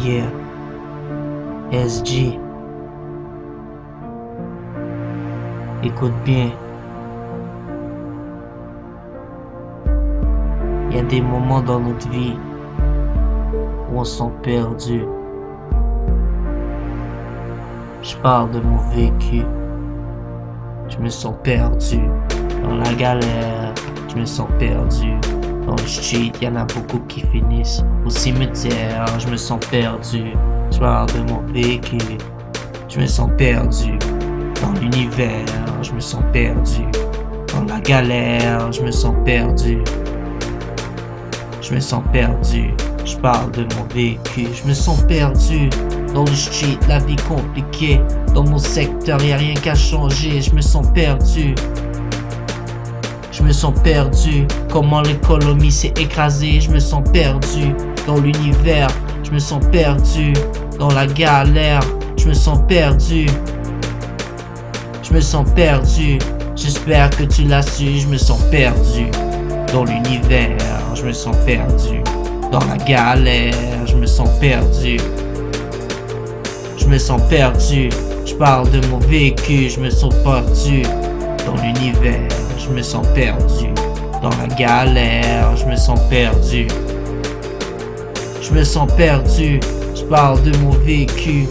Yeah, SG, écoute bien. Il y a des moments dans notre vie où on se sent perdu. Je parle de mon vécu. Je me sens perdu dans la galère. Je me sens perdu dans le street. Y en a beaucoup qui finissent au cimetière. Je me sens perdu. Je parle de mon vécu. Je me sens perdu dans l'univers. Je me sens perdu dans la galère. Je me sens perdu. Je me sens perdu. Je parle de mon vécu. Je me sens perdu dans le street, la vie compliquée. Dans mon secteur, y a rien qu'à changer. Je me sens perdu. Je me sens perdu. Comment l'économie s'est écrasée. Je me sens perdu dans l'univers. Je me sens perdu dans la galère. Je me sens perdu. Je me sens perdu. J'espère que tu l'as su. Je me sens perdu dans l'univers. Je me sens perdu dans la galère. Je me sens perdu. Je me sens perdu. Je parle de mon vécu. Je me sens perdu dans l'univers. Je me sens perdu dans la galère. Je me sens perdu. Je me sens perdu. Je parle de mon vécu.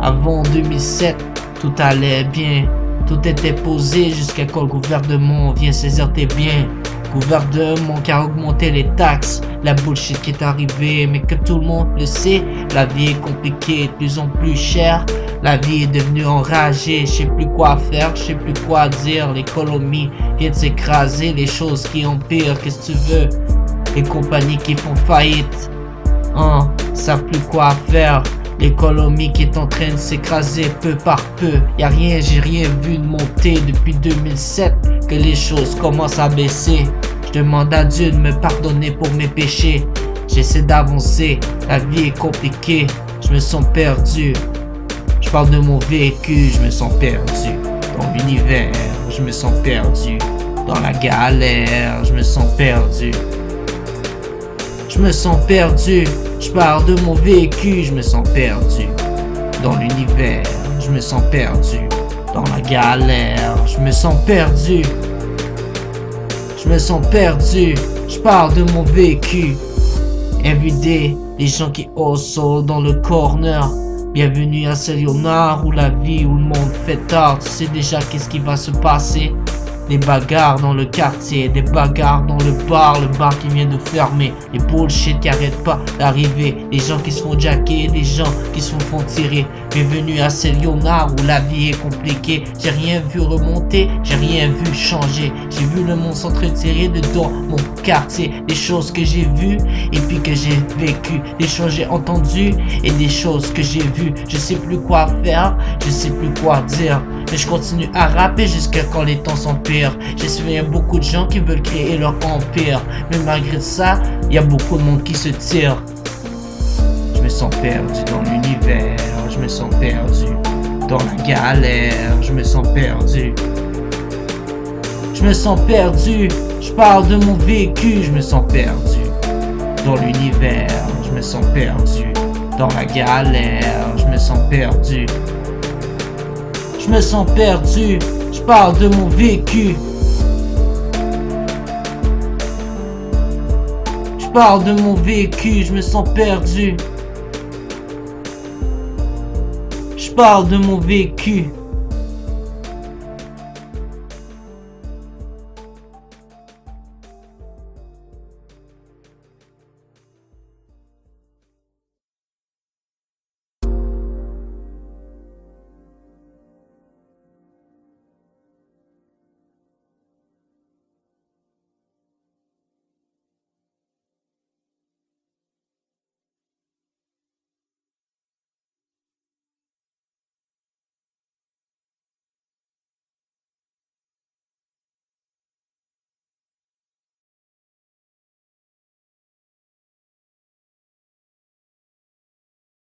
Avant 2007, tout allait bien. Tout était posé jusqu'à quand le gouvernement vient saisir tes biens. Gouvernement qui a augmenté les taxes, la bullshit qui est arrivée, mais que tout le monde le sait, la vie est compliquée, de plus en plus chère, la vie est devenue enragée, je sais plus quoi faire, je sais plus quoi dire, l'économie vient de s'écraser, les choses qui empirent, qu'est-ce que tu veux, les compagnies qui font faillite, savent plus quoi faire. L'économie qui est en train de s'écraser peu par peu. J'ai rien vu de monter depuis 2007. Que les choses commencent à baisser. Je demande à Dieu de me pardonner pour mes péchés. J'essaie d'avancer. La vie est compliquée. Je me sens perdu. Je parle de mon vécu. Je me sens perdu dans l'univers. Je me sens perdu dans la galère. Je me sens perdu. Je me sens perdu. Je parle de mon vécu, je me sens perdu dans l'univers, je me sens perdu dans la galère, je me sens perdu. Je me sens perdu, je parle de mon vécu. Everyday, les gens qui hustle dans le corner. Bienvenue à Saint-Léonard où la vie, où le monde fait tard. Tu sais déjà qu'est-ce qui va se passer. Des bagarres dans le quartier, des bagarres dans le bar qui vient de fermer, les bullshit qui arrêtent pas d'arriver, des gens qui se font jacker, des gens qui se font tirer. Bienvenue à Saint-Léonard où la vie est compliquée. J'ai rien vu remonter, j'ai rien vu changer. J'ai vu le monde s'entretirer dedans mon quartier, des choses que j'ai vues et puis que j'ai vécues, des choses que j'ai entendues et des choses que j'ai vues. Je sais plus quoi faire, je sais plus quoi dire, mais je continue à rapper jusqu'à quand les temps s'empirent. J'ai suivi beaucoup de gens qui veulent créer leur empire, mais malgré ça, il y a beaucoup de monde qui se tire. Je me sens perdu dans l'univers, je me sens perdu dans la galère, je me sens perdu. Je me sens perdu, je parle de mon vécu, je me sens perdu dans l'univers, je me sens perdu dans la galère, je me sens perdu. Je me sens perdu, je parle de mon vécu. Je parle de mon vécu, je me sens perdu. Je parle de mon vécu.